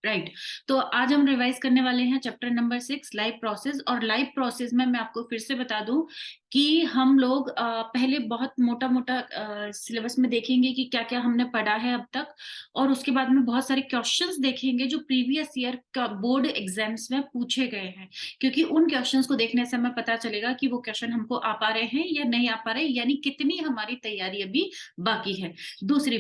Right. तो आज हम रिवाइज करने वाले हैं चैप्टर नंबर 6, लाइव प्रोसेस। और लाइव प्रोसेस में मैं आपको फिर से बता दूं कि हम लोग पहले बहुत मोटा मोटा सिलेबस में देखेंगे कि क्या क्या हमने पढ़ा है अब तक, और उसके बाद में बहुत सारे क्वेश्चंस देखेंगे जो प्रीवियस ईयर का बोर्ड एग्जाम्स में पूछे गए हैं, क्योंकि उन क्वेश्चंस को देखने से हमें पता चलेगा कि वो क्वेश्चन हमको आ पा रहे हैं या नहीं आ पा रहे, यानी कितनी हमारी तैयारी अभी बाकी है। दूसरी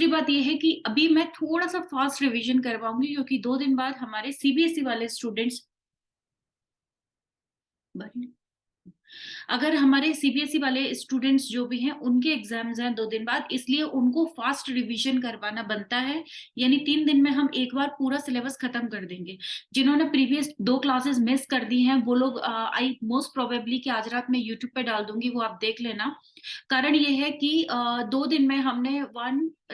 बात यह है कि अभी मैं थोड़ा सा फास्ट रिवीजन करवाऊंगी, क्योंकि 2 दिन बाद हमारे सीबीएसई वाले स्टूडेंट्स, अगर हमारे सीबीएसई वाले स्टूडेंट्स जो भी हैं उनके एग्जाम्स हैं 2 दिन बाद, इसलिए उनको फास्ट रिवीजन करवाना बनता है। यानी 3 दिन में हम एक बार पूरा सिलेबस खत्म कर देंगे। जिन्होंने प्रीवियस 2 क्लासेस मिस कर दी हैं वो लोग, आई मोस्ट प्रोबेबली कि आज रात मैं यूट्यूब पे डाल दूंगी, वो आप देख लेना। कारण ये है कि 2 दिन में हमने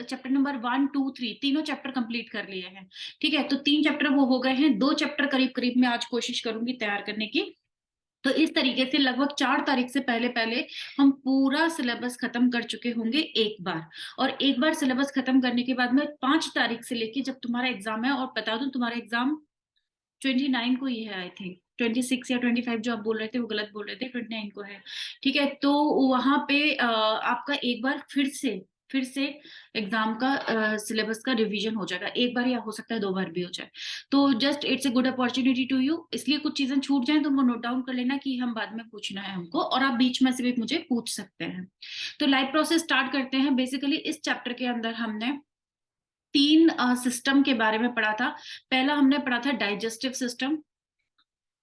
चैप्टर नंबर 1, 2, 3 तीनों चैप्टर कंप्लीट कर लिए हैं। ठीक है, तो 3 चैप्टर वो हो गए हैं, 2 चैप्टर करीब करीब मैं आज कोशिश करूंगी तैयार करने की। तो इस तरीके से लगभग 4 तारीख से पहले पहले हम पूरा सिलेबस खत्म कर चुके होंगे एक बार। और एक बार सिलेबस खत्म करने के बाद में 5 तारीख से लेके जब तुम्हारा एग्जाम है, और बता दूं तुम्हारा एग्जाम 29 को ही है आई थिंक, 26 या 25 जो आप बोल रहे थे वो गलत बोल रहे थे, 29 को है। ठीक है, तो वहां पे आपका एक बार फिर से एग्जाम का सिलेबस का रिवीजन हो जाएगा, एक बार या हो सकता है 2 बार भी हो जाए। तो just it's a good opportunity to you, इसलिए कुछ चीजें छूट जाएं तो वो नोट डाउन कर लेना कि हम बाद में पूछना है हमको, और आप बीच में से भी मुझे पूछ सकते हैं। तो लाइव प्रोसेस स्टार्ट करते हैं। बेसिकली इस चैप्टर के अंदर हमने 3 सिस्टम के बारे में पढ़ा था। पहला हमने पढ़ा था डाइजेस्टिव सिस्टम,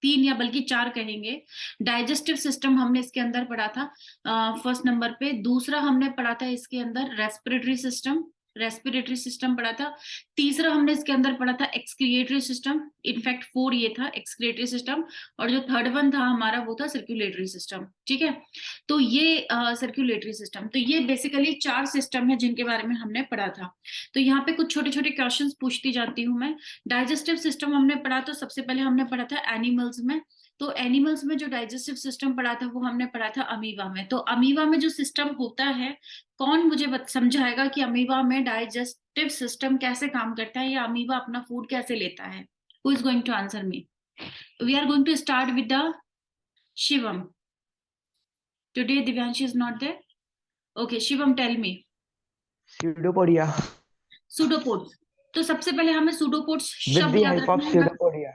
3 या बल्कि 4 कहेंगे। डाइजेस्टिव सिस्टम हमने इसके अंदर पढ़ा था फर्स्ट नंबर पे। दूसरा हमने पढ़ा था इसके अंदर रेस्पिरेटरी सिस्टम पढ़ा था। तीसरा हमने इसके अंदर पढ़ा था एक्सक्रिएटरी सिस्टम, इनफैक्ट 4 ये था एक्सक्रिएटरी सिस्टम। और जो थर्ड वन था हमारा वो था सर्कुलेटरी सिस्टम। ठीक है, तो ये सर्कुलेटरी सिस्टम, तो ये बेसिकली 4 सिस्टम है जिनके बारे में हमने पढ़ा था। तो यहाँ पे कुछ छोटे छोटे क्वेश्चंस पूछती जाती हूँ मैं। डाइजेस्टिव सिस्टम हमने पढ़ा, तो सबसे पहले हमने पढ़ा था एनिमल्स में। तो एनिमल्स में जो डाइजेस्टिव सिस्टम पढ़ा था वो हमने पढ़ा था अमीबा में। तो अमीबा में जो सिस्टम होता है, कौन मुझे समझाएगा कि अमीबा में डाइजेस्टिव सिस्टम कैसे काम करता है, या अमीबा अपना फूड कैसे लेता है? Who is going to answer me? We are going to start with the Shivam. Today Divyanshi is not there. Okay Shivam, tell me. Pseudopodia pseudopods. तो सबसे पहले हमें सूडोपोड्स विद शब्द द याद हेल्प ऑफ रखना है। स्यूडोपोडिया।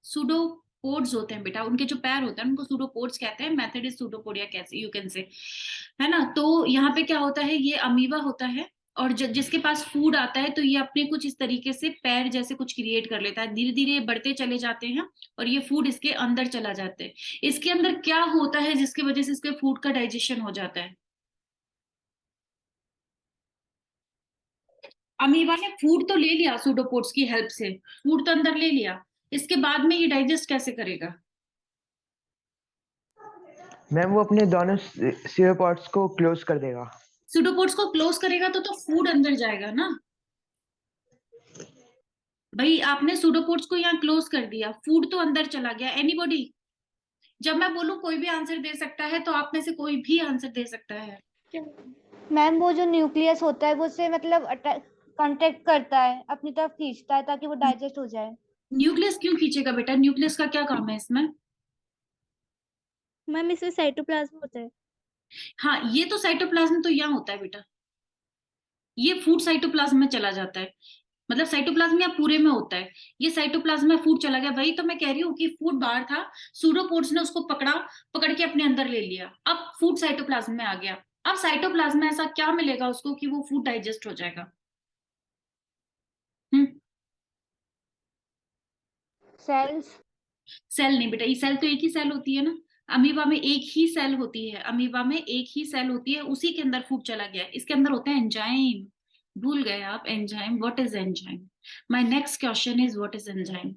सूडोपोड्स होते हैं बेटा, उनके जो पैर होते हैं उनको सूडोपोड्स कहते हैं। मेथड इज सूडोपोडिया, कैसे यू कैन से, है ना। तो यहाँ पे क्या होता है, ये अमीबा होता है, और जिसके पास फूड आता है तो ये अपने कुछ इस तरीके से पैर जैसे कुछ क्रिएट कर लेता है, धीरे धीरे ये बढ़ते चले जाते हैं और ये फूड इसके अंदर चला जाता है। इसके अंदर क्या होता है जिसकी वजह से इसके फूड का डाइजेशन हो जाता है? अमीबा ने फूड तो ले लिया सूडोपोड्स की हेल्प से, फूड तो अंदर ले लिया, इसके बाद में ये डाइजेस्ट कैसे करेगा? मैम वो अपने दोनों सीरोपॉड्स को क्लोज कर देगा। सूडोपोड्स को क्लोज करेगा तो फूड अंदर जाएगा ना। भाई आपने सूडोपोड्स को यहाँ क्लोज कर दिया, फूड तो अंदर चला गया। एनीबॉडी? जब मैं बोलूं कोई भी आंसर दे सकता है, तो आप में से कोई भी आंसर दे सकता है। मैम वो जो न्यूक्लियस होता है वो उससे मतलब कांटेक्ट करता है, अपनी तरफ खींचता है ताकि वो डाइजेस्ट हो जाए। न्यूक्लियस क्यों खींचेगा बेटा? न्यूक्लियस का क्या काम है इसमें? मैम इसमें साइटोप्लाज्म होता है। हाँ, ये तो साइटोप्लाज्म तो यहाँ होता है बेटा, ये फूड साइटोप्लाज्म में चला जाता है। मतलब साइटोप्लाज्म या पूरे में होता है, ये साइटोप्लाज्म में फूड चला गया। वही तो मैं कह रही हूँ कि फूड बाहर था, सूडोपोड्स ने उसको पकड़ के अपने अंदर ले लिया, अब फूड साइटोप्लाज्म में आ गया। अब साइटोप्लाज्म में ऐसा क्या मिलेगा उसको कि वो फूड डाइजेस्ट हो जाएगा? हम्म। सेल्स। सेल नहीं बेटा, ये सेल तो एक ही सेल होती है ना। अमीबा में एक ही सेल होती है, अमीबा में एक ही सेल होती है, उसी के अंदर फूड चला गया। इसके अंदर होता है एंजाइम। भूल गए आप enzyme? What is enzyme? My next question is what is enzyme?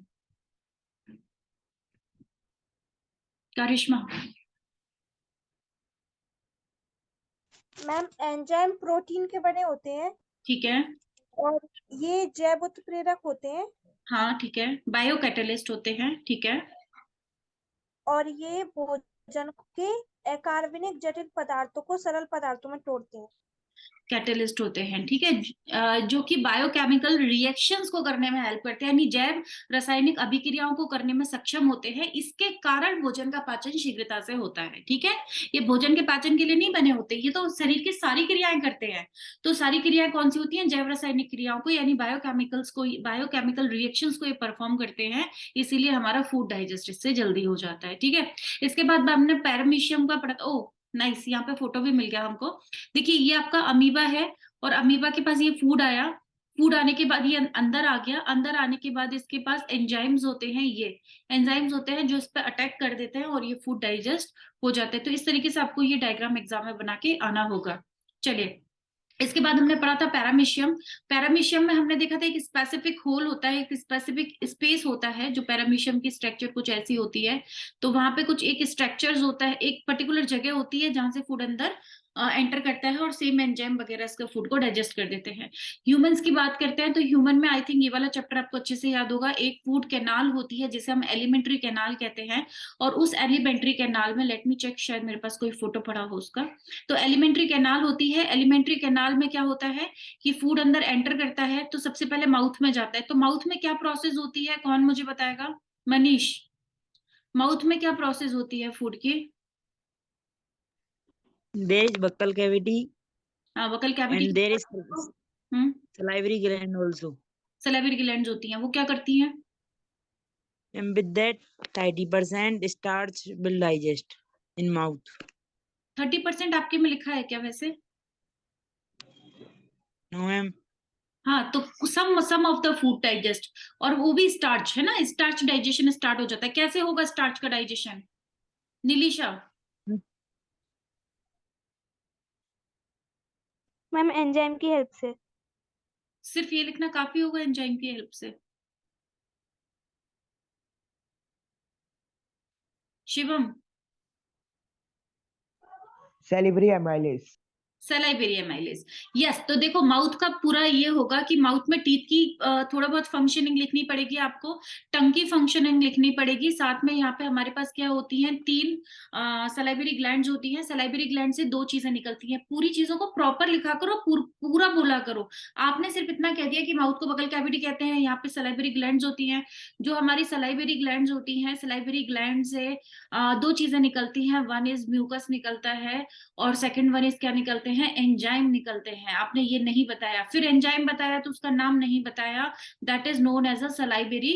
Karishma. Ma'am enzyme protein के बने होते हैं ठीक है। और ये जैव उत्प्रेरक होते हैं हाँ ठीक है, बायो कैटलिस्ट होते हैं। ठीक है। और ये भोजन के अकार्बनिक जटिल पदार्थों को सरल पदार्थों में तोड़ते हैं। कैटलिस्ट होते हैं, ठीक है, जो कि बायोकेमिकल रिएक्शंस को करने में हेल्प करते हैं, यानी जैव रासायनिक अभिक्रियाओं को करने में सक्षम होते हैं। इसके कारण भोजन का पाचन शीघ्रता से होता है, ठीक है। ये भोजन के पाचन के लिए नहीं बने होते, ये तो शरीर की सारी क्रियाएं करते हैं। तो सारी क्रियाएं कौन सी होती हैं? जैव रासायनिक क्रियाओं को, यानी बायोकेमिकल्स को, बायोकेमिकल रिएक्शंस को ये परफॉर्म करते हैं, इसीलिए हमारा फूड डाइजेस्ट इससे जल्दी हो जाता है, ठीक है। इसके बाद हमने पैरामीशियम का पढ़ा। ओ नाइस, यहाँ पे फोटो भी मिल गया हमको। देखिए ये आपका अमीबा है, और अमीबा के पास ये फूड आया, फूड आने के बाद ये अंदर आ गया, अंदर आने के बाद इसके पास एंजाइम्स होते हैं, ये एंजाइम्स होते हैं जो इस पर अटैक कर देते हैं और ये फूड डाइजेस्ट हो जाते हैं। तो इस तरीके से आपको ये डायग्राम एग्जाम में बना के आना होगा। चलिए, इसके बाद हमने पढ़ा था पैरामीशियम। पैरामीशियम में हमने देखा था एक स्पेसिफिक होल होता है, एक स्पेसिफिक स्पेस होता है, जो पैरामीशियम की स्ट्रक्चर कुछ ऐसी होती है। तो वहां पे कुछ एक स्ट्रक्चर्स होता है, एक पर्टिकुलर जगह होती है जहां से फूड अंदर एंटर करता है और सेम एंजाइम वगैरह इसका फूड को डाइजेस्ट कर देते हैं। ह्यूमंस की बात करते हैं तो ह्यूमन में आई थिंक ये वाला चैप्टर आपको अच्छे से याद होगा। एक फूड कैनाल होती है जिसे हम एलिमेंट्री कैनाल कहते हैं, और उस एलिमेंट्री कैनाल में, लेट मी चेक, शायद मेरे पास कोई फोटो पड़ा हो उसका। तो एलिमेंट्री कैनाल होती है, एलिमेंट्री कैनाल में क्या होता है कि फूड अंदर एंटर करता है तो सबसे पहले माउथ में जाता है। तो माउथ में क्या प्रोसेस होती है, कौन मुझे बताएगा? मनीष, माउथ में क्या प्रोसेस होती है फूड की? There is buccal cavity हाँ, buccal cavity. and there is salivary gland also. Salivary glands होती हैं, वो क्या करती हैं? And with that, 30% starch will digest in mouth. 30% आपके में लिखा है क्या वैसे? No, ma'am. हाँ, तो सम ऑफ द फूड डाइजेस्ट, और वो भी स्टार्च है ना, स्टार्च डाइजेशन स्टार्ट हो जाता है। कैसे होगा स्टार्च का डाइजेशन, नीलिशा? मैम एंजाइम की हेल्प से। सिर्फ ये लिखना काफी होगा, एंजाइम की हेल्प से? Shivam? salivary amylase. Salivary amylase, yes. तो देखो माउथ का पूरा ये होगा कि माउथ में टीथ की थोड़ा बहुत फंक्शनिंग लिखनी पड़ेगी आपको, टंग की फंक्शनिंग लिखनी पड़ेगी, साथ में यहाँ पे हमारे पास क्या होती हैं, 3 सलाइवेरी ग्लैंड्स होती हैं। सलाइवेरी ग्लैंड से 2 चीजें निकलती हैं। पूरी चीजों को प्रॉपर लिखा करो, पूरा बोला करो। आपने सिर्फ इतना कह दिया कि माउथ को बगल कैविटी कहते हैं, यहाँ पे सलाइवेरी ग्लैंड्स होती हैं। जो हमारी सलाइवेरी ग्लैंड्स होती हैं, सलाइवेरी ग्लैंड से 2 चीजें निकलती हैं, वन इज म्यूकस निकलता है, और सेकंड वन इज क्या निकलते हैं, एंजाइम निकलते हैं। आपने ये नहीं बताया, फिर एंजाइम बताया तो उसका नाम नहीं बताया, that is known as a salivary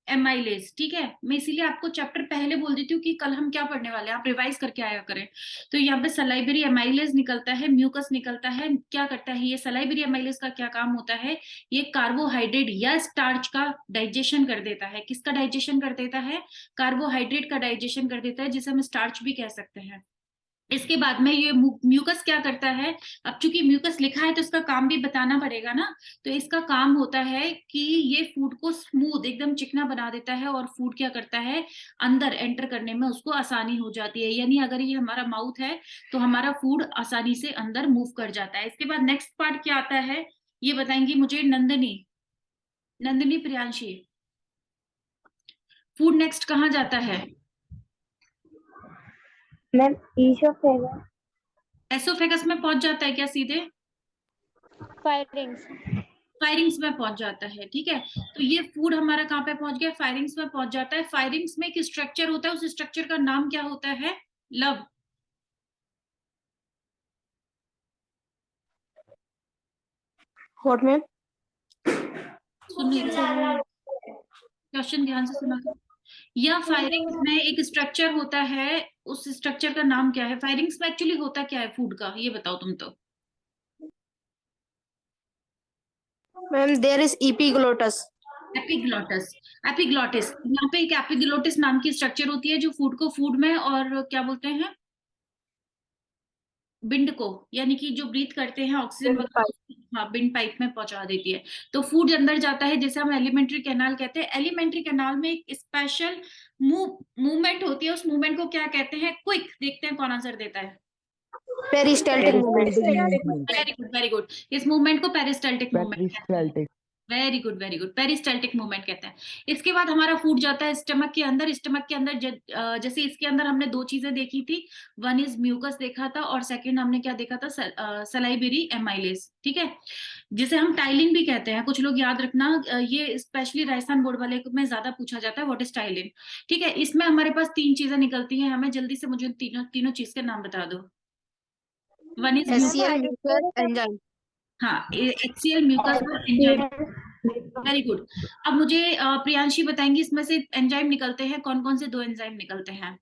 amylase, ठीक है। मैं इसीलिए आपको चैप्टर पहले बोल देती हूँ कि कल हम क्या पढ़ने वाले हैं, आप रिवाइज करके आया करें। तो यहाँ पे सलाइवेरी एमाइलेज निकलता है, म्यूकस निकलता है। क्या करता है ये सलाइवेरी एमाइलेज का क्या काम होता है? ये कार्बोहाइड्रेट या स्टार्च का डाइजेशन कर देता है। किसका डाइजेशन कर देता है? कार्बोहाइड्रेट का डाइजेशन कर देता है, जिसे हम स्टार्च भी कह सकते हैं। इसके बाद में ये म्यूकस क्या करता है? अब चूंकि म्यूकस लिखा है तो इसका काम भी बताना पड़ेगा ना। तो इसका काम होता है कि ये फूड को स्मूथ, एकदम चिकना बना देता है, और फूड क्या करता है, अंदर एंटर करने में उसको आसानी हो जाती है। यानी अगर ये हमारा माउथ है तो हमारा फूड आसानी से अंदर मूव कर जाता है। इसके बाद नेक्स्ट पार्ट क्या आता है ये बताएंगी मुझे नंदिनी प्रियांशी। फूड नेक्स्ट कहाँ जाता है? मैम ईसोफेगस, एसोफेगस में पहुंच जाता है क्या सीधे? फायरिंग्स, फायरिंग्स में पहुंच जाता है, ठीक है। तो ये फूड हमारा कहाँ पे पहुंच गया? फायरिंग्स में पहुंच जाता है। फायरिंग्स में एक स्ट्रक्चर होता है, उस स्ट्रक्चर का नाम क्या होता है? Love, what ma'am? सुनिए क्वेश्चन ध्यान से सुना। या फायरिंग्स में एक स्ट्रक्चर होता है, उस स्ट्रक्चर का नाम क्या है? फायरिंग्स में एक्चुअली होता क्या है फूड का, ये बताओ तुम तो। Ma'am there is epiglottis. Epiglottis, epiglottis, यहाँ पे एक एपिग्लोटिस नाम की स्ट्रक्चर होती है जो फूड को फूड में, और क्या बोलते हैं, बिंड को, यानी कि जो ब्रीथ करते हैं ऑक्सीजन वगैरह, हाँ, बिंड पाइप में पहुंचा देती है। तो फूड अंदर जाता है जिसे हम एलिमेंट्री कैनाल कहते हैं। एलिमेंट्री कैनाल में एक स्पेशल मूवमेंट होती है, उस मूवमेंट को क्या कहते हैं? क्विक, देखते हैं कौन आंसर देता है। Peristaltic movement. Very good, very good. इस मूवमेंट को पेरिस्टाल्टिक मूवमेंट कहते हैं। Peristaltic. Very good, very good, peristaltic movement कहते हैं। इसके बाद हमारा फूड जाता है स्टमक के अंदर। स्टमक के अंदर जैसे इसके अंदर हमने दो चीजें देखी थी, वन इज म्यूकस देखा था और सेकंड हमने क्या देखा था, सलाइवरी एमाइलेज, ठीक है, जिसे हम टाइलिन भी कहते हैं। कुछ लोग याद रखना, ये स्पेशली राजस्थान बोर्ड वाले में ज्यादा पूछा जाता है, व्हाट इज टाइलिन। ठीक है, इसमें हमारे पास तीन चीजें निकलती हैं, हमें जल्दी से मुझे तीनों तीनों चीज के नाम बता दो। One is HCl mucus enzyme. हाँ, HCl म्यूकस और एंजाइम, वेरी गुड। अब मुझे प्रियांशी बताएंगी इसमें से एंजाइम निकलते हैं कौन कौन से, दो एंजाइम निकलते हैं।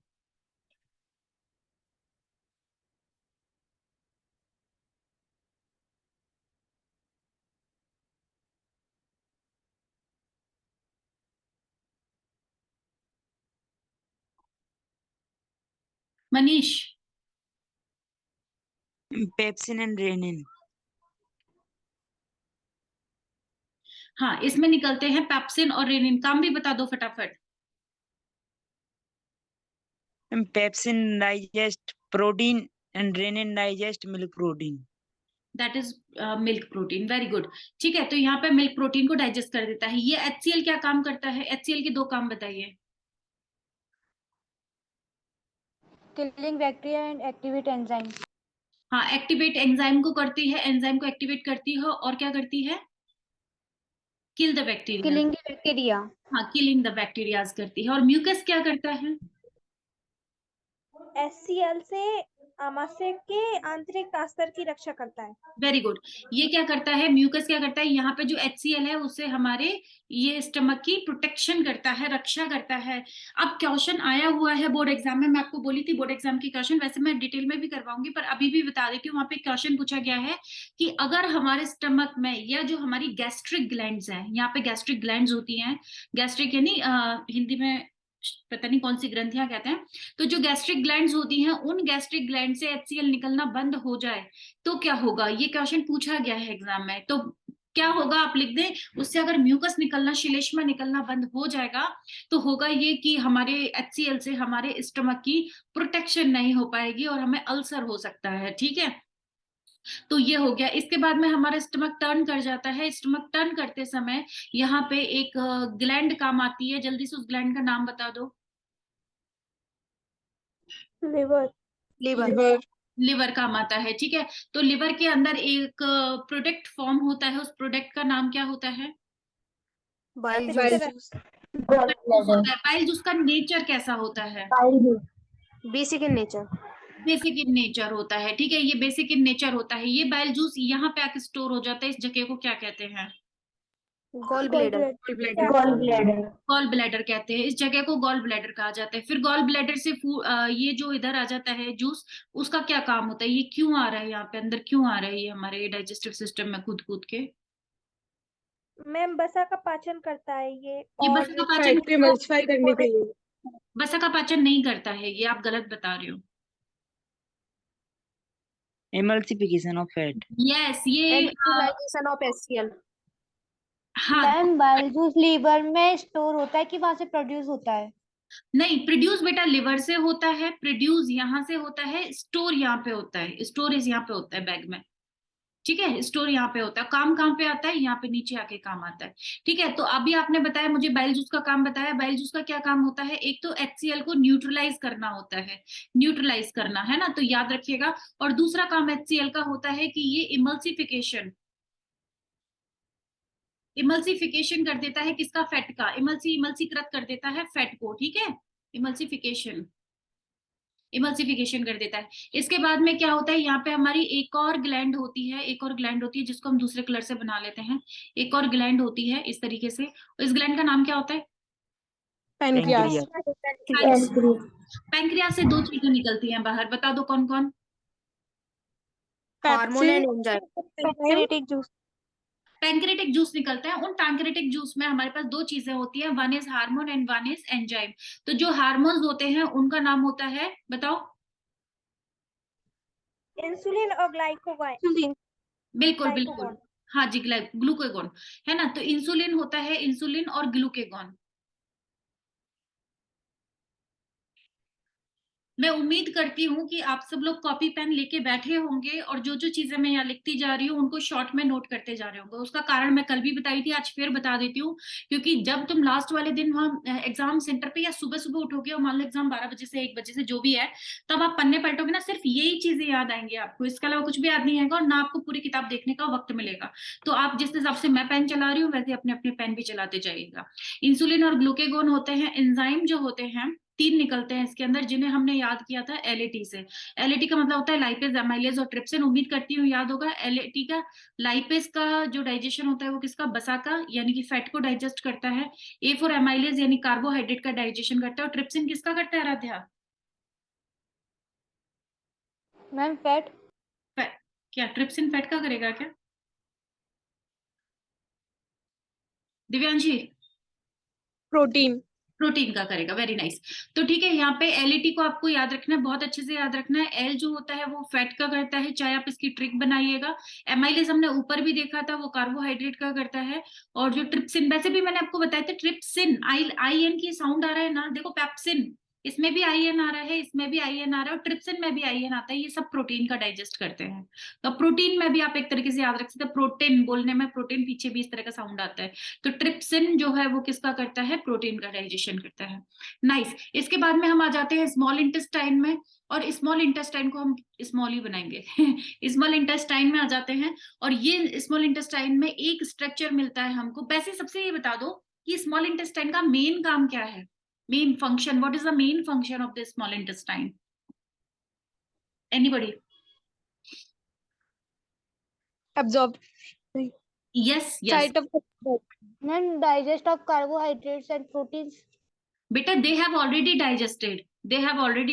मनीष। Pepsin and rennin. हाँ, इसमें निकलते हैं पेप्सिन और रेनिन। काम भी बता दो फटाफट। Pepsin digest protein and rennin digest milk protein. That is milk protein, very good. ठीक है, तो यहाँ पे मिल्क प्रोटीन को डाइजेस्ट कर देता है। ये HCl क्या काम करता है, HCl के दो काम बताइए। Killing bacteria and activate enzyme. हाँ, एक्टिवेट एंजाइम को करती है, एंजाइम को एक्टिवेट करती है, और क्या करती है, kill the bacteria. Killing bacteria. हाँ, किलिंग द बैक्टीरियाज करती है। और म्यूकस क्या करता है, HCl से आमाशय के आंतरिक अस्तर की रक्षा करता है। Very good. ये क्या करता है, म्यूकस क्या करता है, यहाँ पे जो HCl है उससे हमारे ये स्टमक की प्रोटेक्शन करता है, रक्षा करता है। अब क्वेश्चन आया हुआ है बोर्ड एग्जाम में, मैं आपको बोली थी बोर्ड एग्जाम की क्वेश्चन, वैसे मैं डिटेल में भी करवाऊंगी पर अभी भी बता देती हूँ। वहां पे क्वेश्चन पूछा गया है कि अगर हमारे स्टमक में या जो हमारी गैस्ट्रिक ग्लैंड्स हैं, यहाँ पे गैस्ट्रिक ग्लैंड्स होती हैं, गैस्ट्रिक यानी हिंदी में पता नहीं कौन सी ग्रंथियां कहते हैं, तो जो गैस्ट्रिक ग्लैंड्स होती हैं उन गैस्ट्रिक ग्लैंड से HCl निकलना बंद हो जाए तो क्या होगा। ये क्वेश्चन पूछा गया है एग्जाम में, तो क्या होगा आप लिख दें। उससे अगर म्यूकस निकलना, श्लेष्मा निकलना बंद हो जाएगा तो होगा ये कि हमारे HCl से हमारे स्टमक की प्रोटेक्शन नहीं हो पाएगी और हमें अल्सर हो सकता है। ठीक है, तो ये हो गया। इसके बाद में हमारा स्टमक टर्न कर जाता है। स्टमक टर्न करते समय यहाँ पे एक ग्लैंड काम आती है, जल्दी से उस ग्लैंड का नाम बता दो। लिवर। Liver. लिवर काम आता है, ठीक है। तो लिवर के अंदर एक प्रोडक्ट फॉर्म होता है, उस प्रोडक्ट का नाम क्या होता है, Bile Bile juice. Pile juice का नेचर कैसा होता है, Basic in nature. Basic in nature होता है। ठीक है, ये बेसिक इन नेचर होता है। ये बाइल जूस यहाँ पे आके स्टोर हो जाता है, इस जगह को क्या कहते हैं, Gallbladder. गॉल ब्लैडर कहते हैं। इस जगह को गॉल ब्लैडर कहा जाता है। फिर गॉल ब्लैडर से ये जो इधर आ जाता है जूस, उसका क्या काम होता है, ये क्यों आ रहा है यहाँ पे अंदर, क्यों आ रहा है ये हमारे डाइजेस्टिव सिस्टम में कूद कूद के। मैम वसा का पाचन करता है ये ये और बसा का पाचन, emulsify करने के लिए. बसा का पाचन नहीं करता है, ये आप गलत बता रहे हो। Emulsification of fat. यस, ये And utilization of HCl. हाँ, मैम बाइल जूस लीवर में स्टोर होता है कि वहां से प्रोड्यूस होता है। नहीं, प्रोड्यूस बेटा लिवर से होता है, प्रोड्यूस यहाँ से होता है, स्टोर यहाँ पे होता है, स्टोरेज यहाँ पे होता है बैग में। ठीक है, स्टोर यहाँ पे होता है। काम कहाँ पे आता है, यहाँ पे नीचे आके काम आता है। ठीक है, तो अभी आपने बताया मुझे बाइल जूस का काम बताया। बाइल जूस का क्या काम होता है, एक तो HCl को न्यूट्रलाइज करना होता है, न्यूट्रलाइज करना है ना, तो याद रखिएगा। और दूसरा काम HCl का होता है कि ये इमल्सिफिकेशन, इमल्सिफिकेशन कर देता है किसका, फैट का। इमल्सीकृत कर देता है फैट को। ठीक है, इमल्सिफिकेशन, इमल्सिफिकेशन कर देता है। इसके बाद में क्या होता है, यहाँ पे हमारी एक और ग्लैंड होती है, एक और ग्लैंड होती है जिसको हम दूसरे कलर से बना लेते हैं। एक और ग्लैंड होती है इस तरीके से, और इस ग्लैंड का नाम क्या होता है, Pancreas. पैंक्रियास से दो चीजें निकलती हैं बाहर, बता दो कौन कौन। Hormone and enzyme. Pancreatic juice. Pancreatic juice निकलता है। उन पैंक्रेटिक जूस में हमारे पास दो चीजें होती है, one is hormone and one is enzyme. तो जो हार्मोन्स होते हैं उनका नाम होता है, बताओ। इंसुलिन और ग्लाइकोगाइन। बिल्कुल बिल्कुल, ग्लाइकोगॉन। हाँ जी, ग्लूकेगॉन है ना। तो इंसुलिन होता है, इंसुलिन और ग्लूकेगॉन। मैं उम्मीद करती हूँ कि आप सब लोग कॉपी पेन लेके बैठे होंगे और जो जो चीजें मैं यहाँ लिखती जा रही हूँ उनको शॉर्ट में नोट करते जा रहे होंगे। उसका कारण मैं कल भी बताई थी, आज फिर बता देती हूँ, क्योंकि जब तुम लास्ट वाले दिन वहां एग्जाम सेंटर पे या सुबह सुबह उठोगे और मान लो एग्जाम 12 बजे से 1 बजे से जो भी है, तब आप पन्ने पलटोगे ना, सिर्फ यही चीजें याद आएंगी आपको, इसके अलावा कुछ भी याद नहीं आएगा और ना आपको पूरी किताब देखने का वक्त मिलेगा। तो आप जिस हिसाब से मैं पेन चला रही हूँ वैसे अपने अपने पेन भी चलाते जाइएगा। इंसुलिन और ग्लूकेगोन होते हैं एंजाइम जो होते हैं, 3 निकलते हैं इसके अंदर, जिन्हें हमने याद किया था एलएटी से। एलएटी का मतलब होता है लाइपेज, एमाइलेज और ट्रिप्सिन। उम्मीद करती हूँ याद होगा। एलएटी का, लाइपेज का जो डाइजेशन होता है वो किसका, बसा का, यानी कि फैट को डाइजेस्ट करता है। ए फॉर एमाइलेज यानी कार्बोहाइड्रेट का डाइजेशन करता है। और ट्रिप्सिन किसका करता है आराध्या? Ma'am fat. क्या ट्रिप्सिन फैट का करेगा क्या दिव्यांशी? प्रोटीन। प्रोटीन का करेगा। Very nice. तो ठीक है, यहाँ पे एलईटी को आपको याद रखना है, बहुत अच्छे से याद रखना है। एल जो होता है वो फैट का करता है, चाहे आप इसकी ट्रिक बनाइएगा। एमाइलेज हमने ऊपर भी देखा था, वो कार्बोहाइड्रेट का करता है। और जो ट्रिप्सिन, वैसे भी मैंने आपको बताया था, ट्रिप्सिन आई एन की साउंड आ रहा है ना, देखो पेप्सिन, इसमें भी आई एन आ रहा है, इसमें भी आई एन आ रहा है, और ट्रिप्सिन में भी आई एन आता है। ये सब प्रोटीन का डाइजेस्ट करते हैं। तो प्रोटीन में भी आप एक तरीके से याद रख सकते हैं, प्रोटीन बोलने में प्रोटीन पीछे भी इस तरह का साउंड आता है। तो ट्रिप्सिन जो है वो किसका करता है, प्रोटीन का डाइजेशन करता है। नाइस। इसके बाद में हम आ जाते हैं स्मॉल इंटेस्टाइन में, और स्मॉल इंटेस्टाइन को हम स्मॉल ही बनाएंगे स्मॉल इंटेस्टाइन में आ जाते हैं। और ये स्मॉल इंटेस्टाइन में एक स्ट्रक्चर मिलता है हमको। वैसे सबसे ये बता दो कि स्मॉल इंटेस्टाइन का मेन काम क्या है, main function, what is the main function of the small intestine? Anybody? Absorb. Yes yes Site of. Ma'am digest of carbohydrates and proteins. बेटा, they have already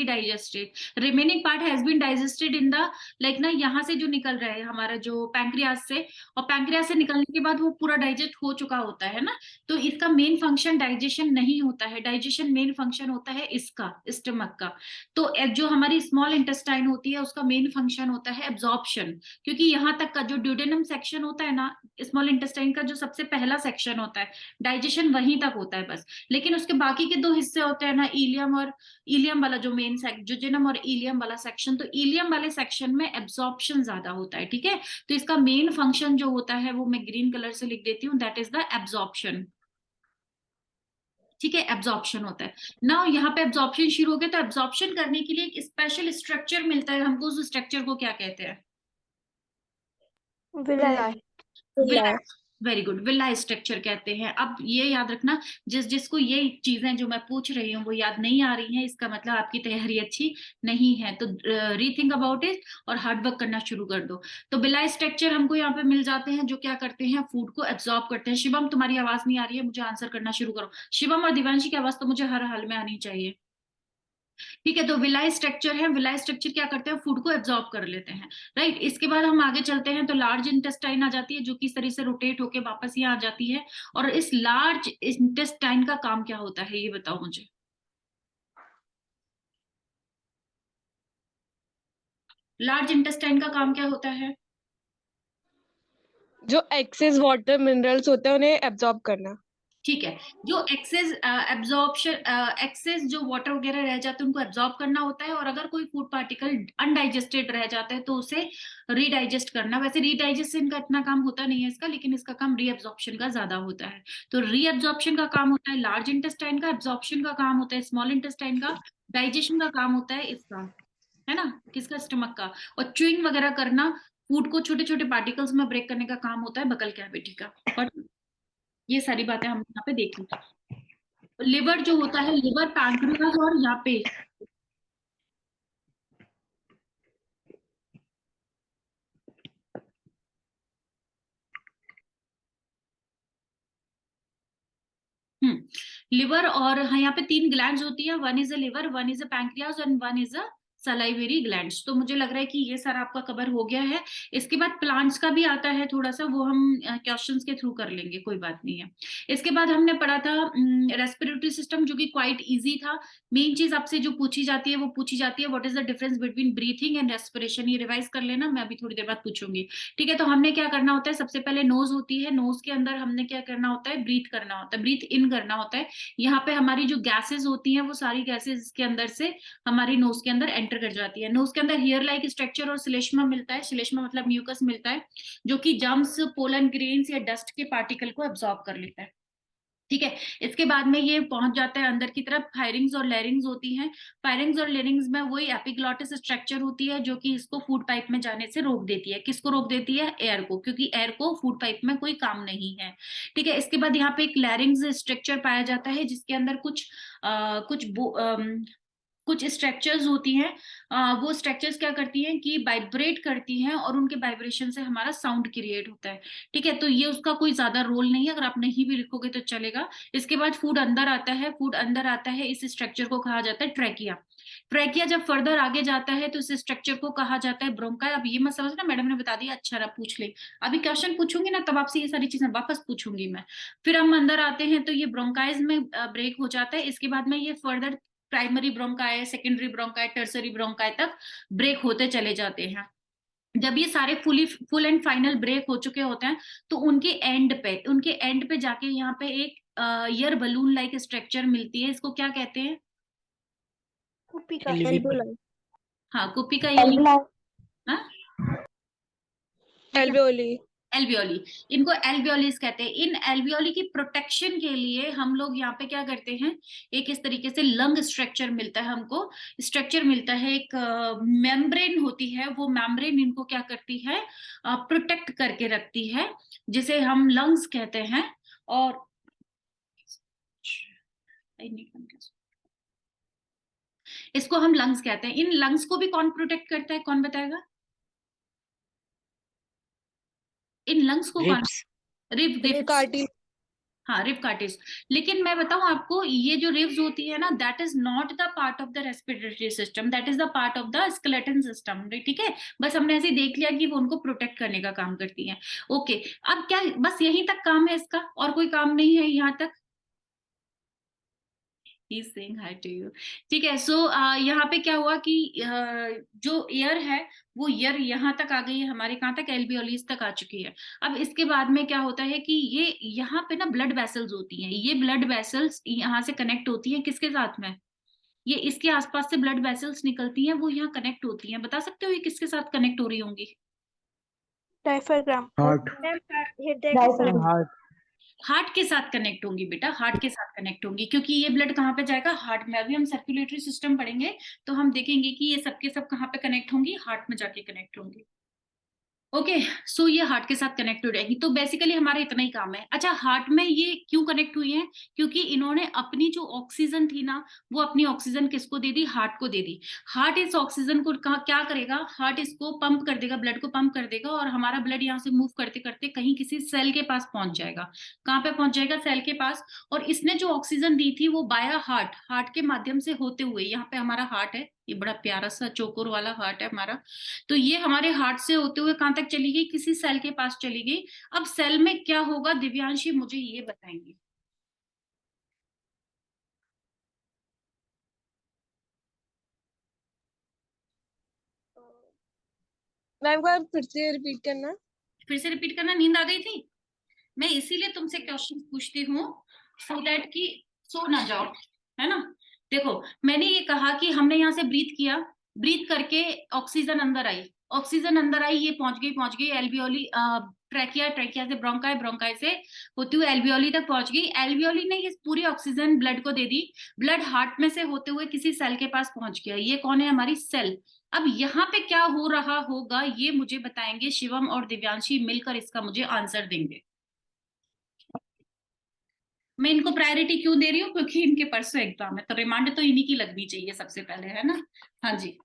digested, remaining part has been digested in the, like ना, यहाँ से जो निकल रहा है हमारा जो पैंक्रियास से, और पैंक्रियास से निकलने के बाद वो पूरा डाइजेस्ट हो चुका होता है ना। तो इसका मेन फंक्शन डाइजेशन नहीं होता है, डाइजेशन मेन फंक्शन होता है इसका, स्टमक का। तो जो हमारी स्मॉल इंटेस्टाइन होती है उसका मेन फंक्शन होता है एब्जॉर्प्शन, क्योंकि यहाँ तक का जो ड्यूडेनम सेक्शन होता है ना, स्मॉल इंटेस्टाइन का जो सबसे पहला सेक्शन होता है, डाइजेशन वहीं तक होता है बस। लेकिन उसके बाकी के 2 हिस्से होते हैं ना, इलियम और इलियम वाला जो मेन जुजिनम और इलियम वाला सेक्शन, तो इलियम वाले सेक्शन में एब्जॉर्प्शन ज्यादा होता है। ठीक है, तो इसका मेन फंक्शन जो होता है वो मैं ग्रीन कलर से लिख देती हूँ, दैट इज द एब्जॉर्प्शन। ठीक है, एब्जॉर्प्शन होता है ना। यहाँ पे एब्जॉर्प्शन शुरू हो गया, तो एब्जॉर्प्शन करने के लिए एक स्पेशल स्ट्रक्चर मिलता है हमको। उस स्ट्रक्चर को क्या कहते हैं? Villi. Very good, villa structure कहते हैं। अब ये याद रखना, जिसको ये चीजें जो मैं पूछ रही हूँ वो याद नहीं आ रही हैं, इसका मतलब आपकी तैयारी अच्छी नहीं है। तो रीथिंक अबाउट इट और हार्ड वर्क करना शुरू कर दो। तो विला स्ट्रक्चर हमको यहाँ पे मिल जाते हैं, जो क्या करते हैं, फूड को एब्जॉर्ब करते हैं। शिवम, तुम्हारी आवाज नहीं आ रही है, मुझे आंसर करना शुरू करो। शिवम और दिवांशी की आवाज तो मुझे हर हाल में आनी चाहिए। ठीक है, तो विलाय स्ट्रक्चर है, विलाय स्ट्रक्चर क्या करते हैं, फूड को एब्जॉर्ब कर लेते हैं। राइट, इसके बाद हम आगे चलते हैं तो लार्ज इंटेस्टाइन आ जाती है, जो कि इस तरह से रोटेट होके वापस यहाँ आ जाती है। और इस लार्ज इंटेस्टाइन का काम क्या होता है, ये बताओ मुझे। लार्ज इंटेस्टाइन का काम क्या होता है? जो एक्सेस वाटर मिनरल्स होते हैं उन्हें एब्जॉर्ब करना। ठीक है, जो एक्सेस एब्जॉर्प्शन, एक्सेस जो वाटर वगैरह रह जाते हैं उनको एब्जॉर्ब करना होता है। और अगर कोई फूड पार्टिकल अनडाइजेस्टेड रह जाता है तो उसे रीडाइजेस्ट करना। वैसे रीडाइजेशन का इतना काम होता नहीं है इसका, लेकिन इसका काम रीअब्जॉर्प्शन का ज्यादा होता है। तो रीअब्जॉर्प्शन का काम होता है लार्ज इंटेस्टाइन का, एब्जॉर्प्शन का काम होता है स्मॉल इंटेस्टाइन का, डाइजेशन का काम होता है इसका, है ना, किसका, स्टमक का। और च्यूइंग वगैरह करना, फूड को छोटे छोटे पार्टिकल्स में ब्रेक करने का काम होता है बकल कैविटी का। और ये सारी बातें हम यहाँ पे देख ली। लिवर जो होता है, लिवर, पैंक्रियास और यहाँ पे लिवर, और हाँ यहाँ पे 3 ग्लैंड्स होती है, one is a liver, one is a pancreas and one is a salivary glands. तो मुझे लग रहा है कि ये सारा आपका कवर हो गया है। इसके बाद प्लांट्स का भी आता है थोड़ा सा, वो हम क्वेश्चंस के थ्रू कर लेंगे, कोई बात नहीं है। इसके बाद हमने पढ़ा था रेस्पिरेटरी सिस्टम, जो कि क्वाइट इजी था। मेन चीज आपसे जो पूछी जाती है वो पूछी जाती है, what is the difference between breathing and respiration. ये रिवाइज कर लेना, मैं अभी थोड़ी देर बाद पूछूंगी। ठीक है, तो हमने क्या करना होता है, सबसे पहले नोज होती है, नोज के अंदर हमने क्या करना होता है, ब्रीथ करना होता है, ब्रीथ इन करना होता है। यहाँ पे हमारी जो गैसेस होती हैं वो सारी गैसेस के अंदर से हमारी नोज के अंदर एंटर कर जाती है। नोज के अंदर हेयर लाइक स्ट्रक्चर और श्लेष्मा मिलता है, श्लेष्मा मतलब म्यूकस मिलता है, जो कि जर्म्स, पोलन ग्रेन्स या डस्ट के पार्टिकल को एब्जॉर्ब कर लेता है। ठीक है, इसके बाद में ये पहुंच जाता है अंदर की तरफ, फायरिंग्स और लेरिंग्स होती हैं। फायरिंग्स और लेरिंग्स में वही एपिग्लॉटिस स्ट्रक्चर होती है, जो कि इसको फूड पाइप में जाने से रोक देती है। किसको रोक देती है? एयर को, क्योंकि एयर को फूड पाइप में कोई काम नहीं है। ठीक है, इसके बाद यहाँ पे एक लैरिंग्स स्ट्रक्चर पाया जाता है, जिसके अंदर कुछ स्ट्रक्चर्स होती हैं। वो स्ट्रक्चर्स क्या करती हैं कि वाइब्रेट करती हैं, और उनके वाइब्रेशन से हमारा साउंड क्रिएट होता है। ठीक है, तो ये उसका कोई ज्यादा रोल नहीं है, अगर आप नहीं भी लिखोगे तो चलेगा। इसके बाद फूड अंदर आता है, फूड अंदर आता है, इस स्ट्रक्चर को कहा जाता है ट्रैकिया। ट्रैकिया जब फर्दर आगे जाता है तो इस स्ट्रक्चर को कहा जाता है ब्रोंकाई। अब ये मत समझना मैडम ने बता दिया, अच्छा रहा पूछ ले, अभी क्वेश्चन पूछूंगी ना तब आपसे ये सारी चीजें वापस पूछूंगी मैं। फिर हम अंदर आते हैं तो ये ब्रोंकाइज में ब्रेक हो जाता है। इसके बाद में ये further primary bronchi, secondary bronchi, tertiary bronchi तक ब्रेक होते चले जाते हैं। जब ये सारे फुल एंड फाइनल ब्रेक हो चुके होते हैं तो उनके एंड पे जाके यहाँ पे एक एयर बलून लाइक स्ट्रक्चर मिलती है। इसको क्या कहते हैं? कुप्पी का Alveoli. हाँ, कुप्पी का ये हाँ, एल्वियोली। एल्वियोली। इनको एल्वियोलिस कहते हैं। इन एल्वियोली की प्रोटेक्शन के लिए हम लोग यहाँ पे क्या करते हैं, एक इस तरीके से लंग स्ट्रक्चर मिलता है हमको। स्ट्रक्चर मिलता है, एक मेम्ब्रेन होती है, वो मेम्ब्रेन इनको क्या करती है, प्रोटेक्ट करके रखती है, जिसे हम लंग्स कहते हैं। और इसको हम लंग्स कहते हैं। इन लंग्स को भी कौन प्रोटेक्ट करता है, कौन बताएगा? इन लंग्स को कौन? Ribs. रिब कार्टिल। हाँ, रिब कार्टिस। लेकिन मैं बताऊं आपको, ये जो रिब्स होती है ना, that is not the part of the respiratory system, that is the part of the skeleton system. ठीक है, बस हमने ऐसे देख लिया कि वो उनको प्रोटेक्ट करने का काम करती हैं। ओके, अब क्या बस यहीं तक काम है इसका, और कोई काम नहीं है यहाँ तक? He's saying hi to you. ठीक है, सो यहाँ पे क्या हुआ कि जो एयर है वो एयर यहाँ तक आ गई है, हमारे कहाँ तक, एल्वियोलिस तक आ चुकी है। अब इसके बाद में क्या होता है कि ये यहाँ पे ना ब्लड वेसल्स होती हैं। ये ब्लड वेसल्स यहाँ से कनेक्ट होती हैं किसके साथ में? ये इसके आसपास से ब्लड वेसल्स निकलती हैं, वो यहाँ कनेक्ट होती हैं। बता सकते हो ये किसके साथ कनेक्ट हो रही होंगी? डायफ्राम। हार्ट। मैम हृदय के साथ। हार्ट। हार्ट के साथ कनेक्ट होंगी बेटा, हार्ट के साथ कनेक्ट होंगी, क्योंकि ये ब्लड कहाँ पे जाएगा, हार्ट में। अभी हम सर्कुलेटरी सिस्टम पढ़ेंगे तो हम देखेंगे कि ये सबके सब कहाँ पे कनेक्ट होंगी, हार्ट में जाके कनेक्ट होंगी। ओके, सो ये हार्ट के साथ कनेक्ट हो जाएगी। तो बेसिकली हमारा इतना ही काम है। अच्छा, हार्ट में ये क्यों कनेक्ट हुई है? क्योंकि इन्होंने अपनी जो ऑक्सीजन थी ना, वो अपनी ऑक्सीजन किसको दे दी? हार्ट को दे दी। हार्ट इस ऑक्सीजन को क्या करेगा, हार्ट इसको पंप कर देगा, ब्लड को पंप कर देगा, और हमारा ब्लड यहाँ से मूव करते करते कहीं किसी सेल के पास पहुंच जाएगा। कहाँ पे पहुंच जाएगा? सेल के पास। और इसने जो ऑक्सीजन दी थी वो बाया हार्ट के माध्यम से होते हुए, यहाँ पे हमारा हार्ट है, ये बड़ा प्यारा सा चौकोर वाला हार्ट है हमारा, तो ये हमारे हार्ट से होते हुए कहां तक चली गई? किसी सेल के पास चली गई। अब सेल में क्या होगा, दिव्यांशी मुझे ये बताएंगे। मैम को फिर से रिपीट करना। फिर से रिपीट करना, नींद आ गई थी? मैं इसीलिए तुमसे क्वेश्चन पूछती हूँ, सो दैट कि सो ना जाओ, है ना। देखो, मैंने ये कहा कि हमने यहाँ से ब्रीथ किया, ब्रीथ करके ऑक्सीजन अंदर आई, ऑक्सीजन अंदर आई, ये पहुंच गई एल्वियोली, ट्रैकिया से ब्रोंकाई, ब्रोंकाई से होती हुई एल्वियोली तक पहुंच गई। एल्वियोली ने ये पूरी ऑक्सीजन ब्लड को दे दी, ब्लड हार्ट में से होते हुए किसी सेल के पास पहुंच गया। ये कौन है? हमारी सेल। अब यहाँ पे क्या हो रहा होगा ये मुझे बताएंगे शिवम और दिव्यांशी, मिलकर इसका मुझे आंसर देंगे। मैं इनको प्रायोरिटी क्यों दे रही हूँ? क्योंकि इनके परसों एग्जाम है, तो रिमांड तो इन्हीं की लगनी चाहिए सबसे पहले, है ना। हाँ जी।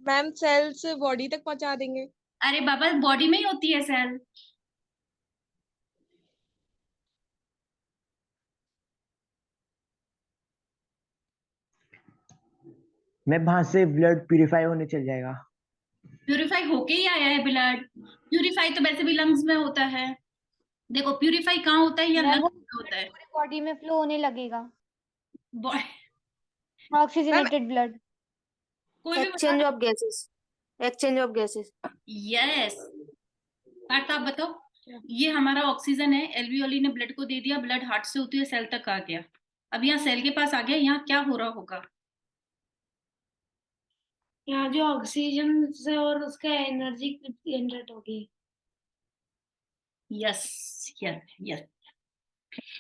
मैम सेल्स बॉडी तक पहुंचा देंगे। अरे बाबा, बॉडी में ही होती है सेल। मैं वहां से ब्लड प्यूरिफाई होने चल जाएगा। प्यूरिफाई होके ही आया है ब्लड। प्यूरिफाई तो वैसे भी लंग्स में होता है। देखो प्यूरिफाई कहाँ होता है या मैम वो लंग्स में होता है। पूरी बॉडी में फ्लो होने लगेगा, बॉडी ऑक्सीजनेटेड ब्लड। कोई भी बता exchange of gases, exchange of gases. Yes. Parth आप बताओ। ये हमारा ऑक्सीजन है, एल्वियोली ने ब्लड को दे दिया, ब्लड हार्ट से होते हुए सेल तक आ गया। अब यहाँ सेल के पास आ गया, यहाँ क्या हो रहा होगा? यहाँ जो ऑक्सीजन से और उसका एनर्जी जनरेट होगी। Yes yes yes.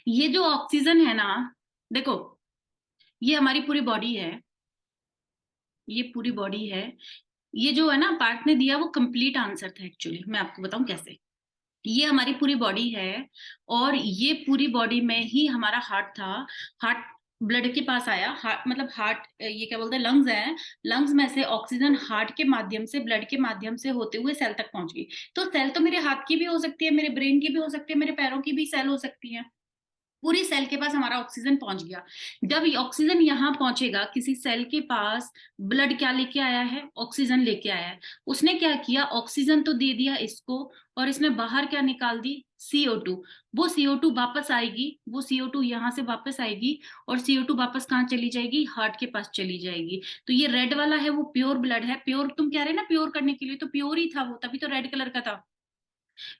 ये जो ऑक्सीजन है ना, देखो ये हमारी पूरी बॉडी है, ये पूरी बॉडी है। ये जो है ना पार्थ ने दिया वो कंप्लीट आंसर था एक्चुअली। मैं आपको बताऊं कैसे। ये हमारी पूरी बॉडी है और ये पूरी बॉडी में ही हमारा हार्ट था। हार्ट ब्लड के पास आया, हार्ट मतलब हार्ट, ये क्या बोलते हैं, लंग्स है। लंग्स में से ऑक्सीजन हार्ट के माध्यम से, ब्लड के माध्यम से होते हुए सेल तक पहुंच गई। तो सेल तो मेरे हाथ की भी हो सकती है, मेरे ब्रेन की भी हो सकती है, मेरे पैरों की भी सेल हो सकती है। पूरी सेल के पास हमारा ऑक्सीजन पहुंच गया। जब ऑक्सीजन यहाँ पहुंचेगा किसी सेल के पास, ब्लड क्या लेके आया है? ऑक्सीजन लेके आया है। उसने क्या किया? ऑक्सीजन तो दे दिया इसको, और इसने बाहर क्या निकाल दी? CO2। वो CO2 वापस आएगी, वो CO2 यहाँ से वापस आएगी, और CO2 वापस कहाँ चली जाएगी? हार्ट के पास चली जाएगी। तो ये रेड वाला है वो प्योर ब्लड है। प्योर तुम कह रहे ना प्योर करने के लिए, तो प्योर ही था वो, तभी तो रेड कलर का था।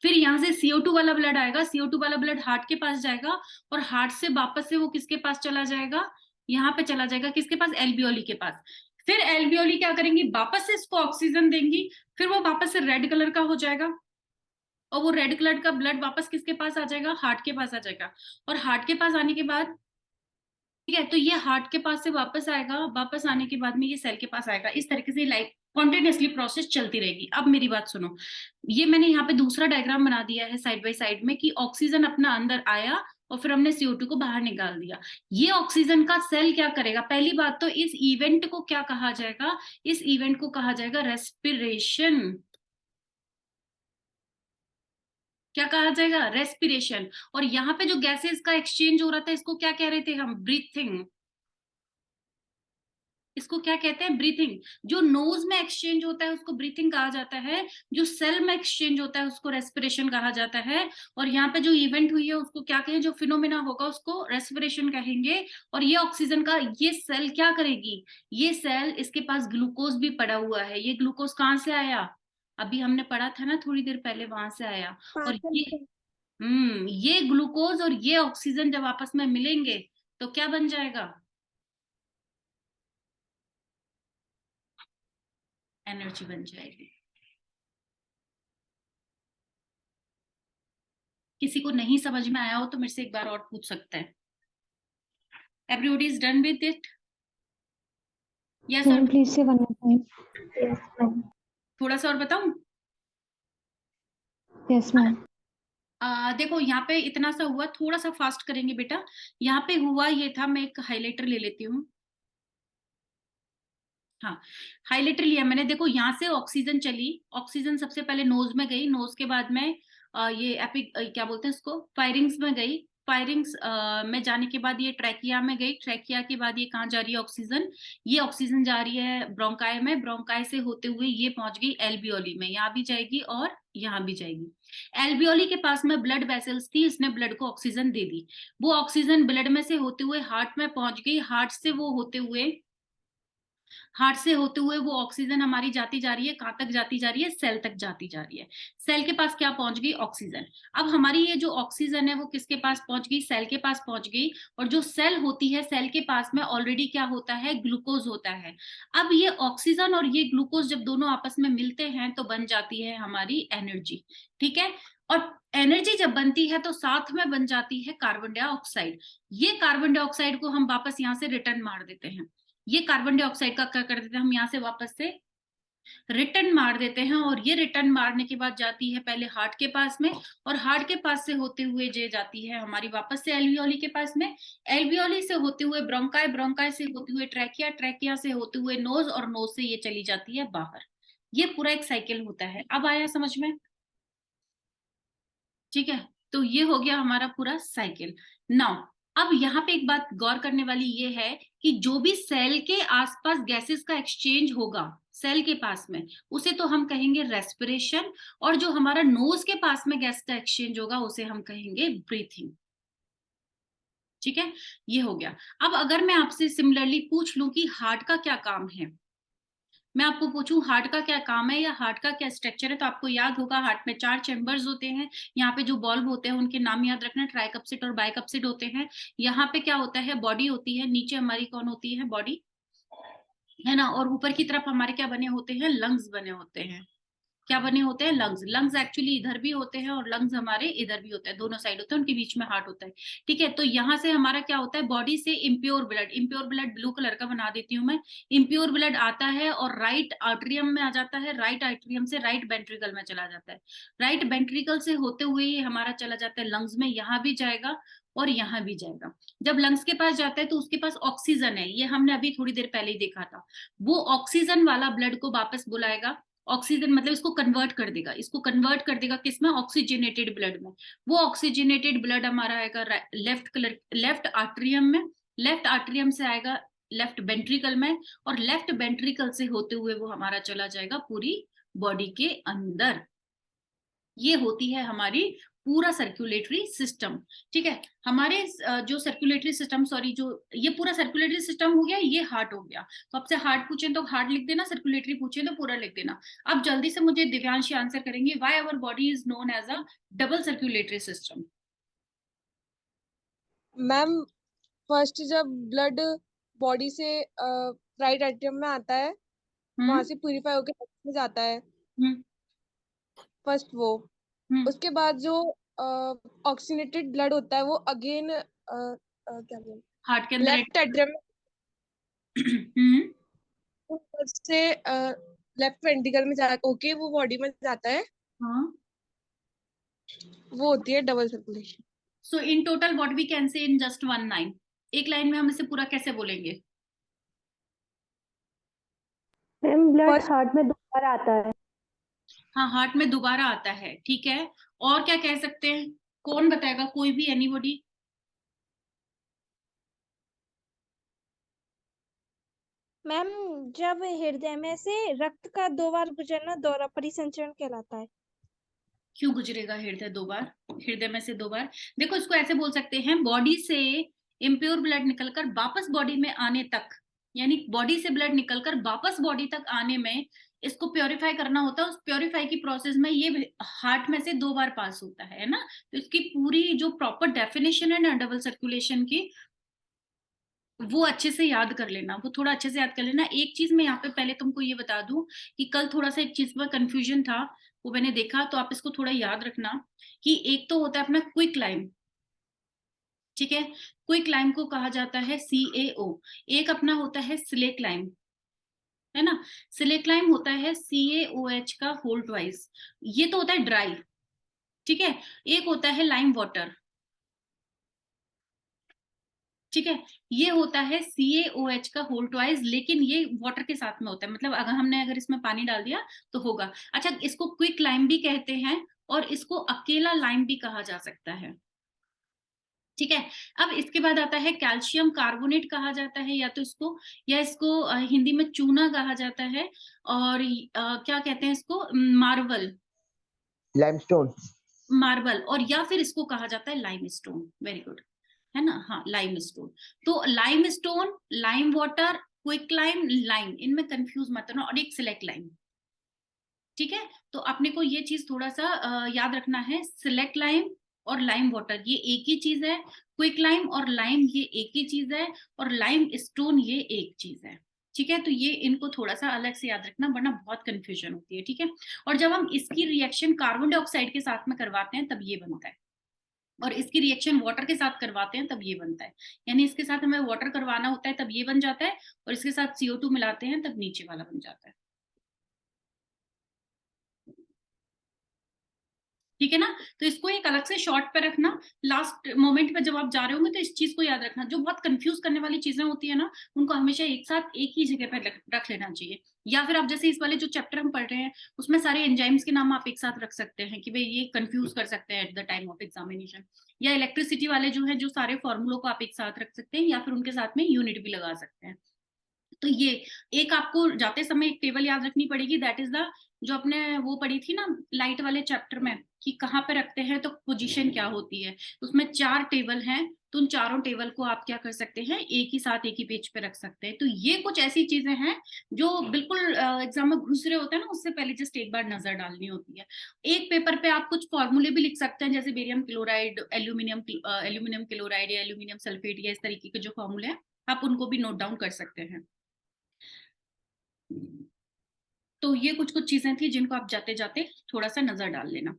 फिर यहाँ से CO2 वाला ब्लड आएगा, CO2 वाला ब्लड हार्ट के पास जाएगा, और हार्ट से वापस से वो किसके पास चला जाएगा? यहाँ पे चला जाएगा, किसके पास? एल्वियोली के पास। फिर एल्वियोली क्या करेंगी? वापस से इसको ऑक्सीजन देंगी, फिर वो वापस से रेड कलर का हो जाएगा, और वो रेड कलर का ब्लड वापस किसके पास आ जाएगा? हार्ट के पास आ जाएगा। और हार्ट के पास आने के बाद, ठीक है, तो ये हार्ट के पास से वापस आएगा, वापस आने के बाद में ये सेल के पास आएगा। इस तरीके से लाइक कॉन्टिन्यूसली प्रोसेस चलती रहेगी। अब मेरी बात सुनो, ये मैंने यहाँ पे दूसरा डायग्राम बना दिया है साइड बाय साइड में, कि ऑक्सीजन अपना अंदर आया और फिर हमने CO2 को बाहर निकाल दिया। ये ऑक्सीजन का सेल क्या करेगा? पहली बात तो इस इवेंट को क्या कहा जाएगा? इस इवेंट को कहा जाएगा रेस्पिरेशन। क्या कहा जाएगा? रेस्पिरेशन। और यहाँ पे जो गैसेस का एक्सचेंज हो रहा था, इसको क्या कह रहे थे हम? ब्रीथिंग। इसको क्या कहते हैं? ब्रीथिंग। जो नोज में एक्सचेंज होता है उसको ब्रीथिंग कहा जाता है, जो सेल में एक्सचेंज होता है उसको रेस्पिरेशन कहा जाता है। और यहाँ पे जो इवेंट हुई है उसको क्या कहें? जो फिनोमेना होगा उसको रेस्पिरेशन कहेंगे। और ये ऑक्सीजन का ये सेल क्या करेगी? ये सेल, इसके पास ग्लूकोज भी पड़ा हुआ है। ये ग्लूकोज कहाँ से आया? अभी हमने पढ़ा था ना थोड़ी देर पहले, वहां से आया। और ये ग्लूकोज और ये ऑक्सीजन जब आपस में मिलेंगे तो क्या बन जाएगा? एनर्जी बन जाएगी। किसी को नहीं समझ में आया हो तो मेरे से एक बार और पूछ सकते हैं। Everybody is done with it? Yes sir. Please से वन मोर टाइम। थोड़ा सा और बताऊं? Yes ma'am. देखो यहाँ पे इतना सा हुआ, थोड़ा सा फास्ट करेंगे बेटा। यहाँ पे हुआ ये था, मैं एक हाइलाइटर ले लेती हूँ। हाँ, हाइलाइटर लिया मैंने। देखो यहाँ से ऑक्सीजन चली, ऑक्सीजन सबसे पहले नोज में गई, नोज के बाद में ये क्या बोलते हैं इसको, फायरिंग्स में गई। फायरिंग्स में जाने के बाद ये ट्रैकिया में गई। ट्रैकिया के बाद ये कहाँ जा रही है ऑक्सीजन? ये ऑक्सीजन जा रही है ब्रोंकाई में। ब्रोंकाई से होते हुए ये पहुंच गई एल्वियोली में। यहाँ भी जाएगी और यहाँ भी जाएगी। एल्वियोली के पास में ब्लड वेसल्स थी, इसने ब्लड को ऑक्सीजन दे दी। वो ऑक्सीजन ब्लड में से होते हुए हार्ट में पहुंच गई। हार्ट से होते हुए वो ऑक्सीजन हमारी जाती जा रही है, कहाँ तक जाती जा रही है? सेल तक जाती जा रही है। सेल के पास क्या पहुंच गई? ऑक्सीजन। अब हमारी ये जो ऑक्सीजन है वो किसके पास पहुंच गई? सेल के पास पहुंच गई। और जो सेल होती है, सेल के पास में ऑलरेडी क्या होता है? ग्लूकोज होता है। अब ये ऑक्सीजन और ये ग्लूकोज जब दोनों आपस में मिलते हैं तो बन जाती है हमारी एनर्जी। ठीक है। और एनर्जी जब बनती है तो साथ में बन जाती है कार्बन डाइऑक्साइड। ये कार्बन डाइऑक्साइड को हम वापस यहाँ से रिटर्न मार देते हैं। ये कार्बन डाइऑक्साइड का क्या कर देते हैं हम? यहाँ से वापस से रिटर्न मार देते हैं। और ये रिटर्न मारने के बाद जाती है पहले हार्ट के पास में, और हार्ट के पास से होते हुए ये जाती है हमारी वापस से एल्वियोली के पास में। एल्वियोली से होते हुए ब्रोंकाई, ब्रोंकाई से होते हुए ट्रैकिया, ट्रैकिया से होते हुए नोज, और नोज से ये चली जाती है बाहर। ये पूरा एक साइकिल होता है। अब आया समझ में? ठीक है, तो ये हो गया हमारा पूरा साइकिल। नाउ अब यहाँ पे एक बात गौर करने वाली ये है कि जो भी सेल के आसपास गैसेस का एक्सचेंज होगा सेल के पास में, उसे तो हम कहेंगे रेस्पिरेशन, और जो हमारा नोज के पास में गैस का एक्सचेंज होगा उसे हम कहेंगे ब्रीथिंग। ठीक है, ये हो गया। अब अगर मैं आपसे सिमिलरली पूछ लूं कि हार्ट का क्या काम है, मैं आपको पूछूं हार्ट का क्या काम है या हार्ट का क्या स्ट्रक्चर है, तो आपको याद होगा हार्ट में 4 चैम्बर्स होते हैं। यहाँ पे जो बॉल्व होते हैं उनके नाम याद रखना, ट्राइकप्सिड और बाइकप्सिड होते हैं। यहाँ पे क्या होता है, बॉडी होती है, नीचे हमारी कौन होती है, बॉडी, है ना, और ऊपर की तरफ हमारे क्या बने होते हैं, लंग्स बने होते हैं। क्या बने होते हैं, लंग्स। लंग्स एक्चुअली इधर भी होते हैं और लंग्स हमारे इधर भी होते हैं, दोनों साइड होते हैं, उनके बीच में हार्ट होता है। ठीक है, तो यहाँ से हमारा क्या होता है, बॉडी से impure blood, impure blood blue colour का बना देती हूँ मैं, इम्प्योर ब्लड आता है और राइट आर्टरियम में आ जाता है, राइट आर्टरियम से राइट वेंट्रिकल में चला जाता है, राइट वेंट्रिकल से होते हुए ये हमारा चला जाता है लंग्स में, यहाँ भी जाएगा और यहाँ भी जाएगा। जब लंग्स के पास जाता है तो उसके पास ऑक्सीजन है, ये हमने अभी थोड़ी देर पहले ही देखा था, वो ऑक्सीजन वाला ब्लड को वापस बुलाएगा। ऑक्सीजन मतलब इसको कन्वर्ट कर देगा, इसको कन्वर्ट कर देगा किसमें, ऑक्सीजनेटेड ब्लड में। वो ऑक्सीजनेटेड ब्लड हमारा आएगा लेफ्ट आर्टरियम में, लेफ्ट आर्टरियम से आएगा लेफ्ट वेंट्रिकल में, और लेफ्ट वेंट्रिकल से होते हुए वो हमारा चला जाएगा पूरी बॉडी के अंदर। ये होती है हमारी पूरा सर्कुलेटरी सिस्टम। ठीक है, हमारे जो सर्कुलेटरी सिस्टम, सॉरी, जो ये पूरा सर्कुलेटरी सिस्टम हो गया, ये हार्ट हो गया। तो आपसे हार्ट पूछे तो हार्ट लिख देना, सर्कुलेटरी पूछे तो पूरा लिख देना। अब जल्दी से मुझे दिव्यांशी आंसर करेंगे, why our body is known as a double circulatory system. Ma'am first जब ब्लड बॉडी से राइट एट्रियम में आता है, वहां से प्यूरिफाई होकर lung में जाता है फर्स्ट वो, उसके बाद जो ऑक्सीनेटेड ब्लड होता है वो अगेन क्या बोलते हार्ट के अंदर लेफ्ट एट्रियम से लेफ्ट वेंट्रिकल में जा होके वो बॉडी में जाता है, हाँ, वो होती है double circulation. So in total what we can say in just one line, एक लाइन में हम इसे पूरा कैसे बोलेंगे। मैम ब्लड First- हार्ट में दोबारा आता है। हाँ, हार्ट में दोबारा आता है। ठीक है, और क्या कह सकते हैं, कौन बताएगा, कोई भी, एनीबॉडी। मैम जब हृदय में से रक्त का 2 बार गुजरना दौरा परिसंचरण कहलाता है। क्यों गुजरेगा हृदय 2 बार, हृदय में से 2 बार, देखो इसको ऐसे बोल सकते हैं, बॉडी से इम्प्योर ब्लड निकलकर वापस बॉडी में आने तक, यानी बॉडी से ब्लड निकलकर वापस बॉडी तक आने में इसको प्योरीफाई करना होता है। उस प्योरीफाई की प्रोसेस में ये हार्ट में से 2 बार पास होता है ना। तो इसकी पूरी जो प्रॉपर डेफिनेशन है ना डबल सर्कुलेशन की, वो अच्छे से याद कर लेना, वो थोड़ा अच्छे से याद कर लेना। एक चीज मैं यहाँ पे पहले तुमको ये बता दूं कि कल थोड़ा सा एक चीज में कंफ्यूजन था, वो मैंने देखा, तो आप इसको थोड़ा याद रखना कि एक तो होता है अपना क्विक लाइम। ठीक है, क्विक लाइम को कहा जाता है CaO। एक अपना होता है सिलेक लाइम, है ना, सिलेक लाइम होता है CaOH का होल ट्वाइस, ये तो होता है ड्राई। ठीक है, एक होता है लाइम वाटर। ठीक है, ये होता है CaOH का होल ट्वाइस, लेकिन ये वाटर के साथ में होता है, मतलब अगर इसमें पानी डाल दिया तो होगा। अच्छा, इसको क्विक लाइम भी कहते हैं और इसको अकेला लाइम भी कहा जा सकता है। ठीक है, अब इसके बाद आता है कैल्शियम कार्बोनेट कहा जाता है, या इसको हिंदी में चूना कहा जाता है, और क्या कहते हैं इसको, मार्बल, लाइमस्टोन। मार्बल, और या फिर इसको कहा जाता है लाइमस्टोन। वेरी गुड, है ना, हाँ, लाइमस्टोन। तो limestone, lime water, quick lime, lime, इनमें कंफ्यूज मत होना, और एक सिलेक्ट लाइम। ठीक है, तो अपने को ये चीज थोड़ा सा याद रखना है, सिलेक्ट लाइम और लाइम वाटर ये एक ही चीज है, क्विक लाइम और लाइम ये एक ही चीज है, और लाइम स्टोन ये एक चीज है। ठीक है, तो ये इनको थोड़ा सा अलग से याद रखना, वरना बहुत कंफ्यूजन होती है। ठीक है, और जब हम इसकी रिएक्शन कार्बन डाइऑक्साइड के साथ में करवाते हैं तब ये बनता है, और इसकी रिएक्शन वाटर के साथ करवाते हैं तब ये बनता है। यानी इसके साथ हमें वाटर करवाना होता है तब ये बन जाता है, और इसके साथ CO2 मिलाते हैं तब नीचे वाला बन जाता है। ठीक है ना। तो इसको एक अलग से शॉर्ट पे रखना, लास्ट मोमेंट पे जब आप जा रहे होंगे तो इस चीज को याद रखना। जो बहुत कंफ्यूज करने वाली चीजें होती है ना, उनको हमेशा एक साथ एक ही जगह पर रख लेना चाहिए। या फिर आप जैसे इस वाले जो चैप्टर हम पढ़ रहे हैं उसमें सारे एंजाइम्स के नाम आप एक साथ रख सकते हैं कि भाई ये कंफ्यूज कर सकते हैं at the time of examination. या इलेक्ट्रिसिटी वाले जो है, जो सारे फॉर्मूलों को आप एक साथ रख सकते हैं, या फिर उनके साथ में यूनिट भी लगा सकते हैं। तो ये एक आपको जाते समय एक टेबल याद रखनी पड़ेगी, दैट इज द, जो आपने वो पढ़ी थी ना लाइट वाले चैप्टर में कि कहाँ पे रखते हैं तो पोजीशन क्या होती है, उसमें 4 टेबल हैं। तो उन चारों टेबल को आप क्या कर सकते हैं, एक ही साथ एक ही पेज पे रख सकते हैं। तो ये कुछ ऐसी चीजें हैं जो बिल्कुल एग्जाम में घुस रहे होते हैं ना, उससे पहले जस्ट एक बार नजर डालनी होती है। एक पेपर पे आप कुछ फॉर्मूले भी लिख सकते हैं, जैसे बेरियम क्लोराइड, एल्यूमिनियम क्लोराइड या एल्यूमिनियम सल्फेट, या इस तरीके के जो फॉर्मूले हैं आप उनको भी नोट डाउन कर सकते हैं। तो ये कुछ कुछ चीजें थी जिनको आप जाते जाते थोड़ा सा नजर डाल लेना।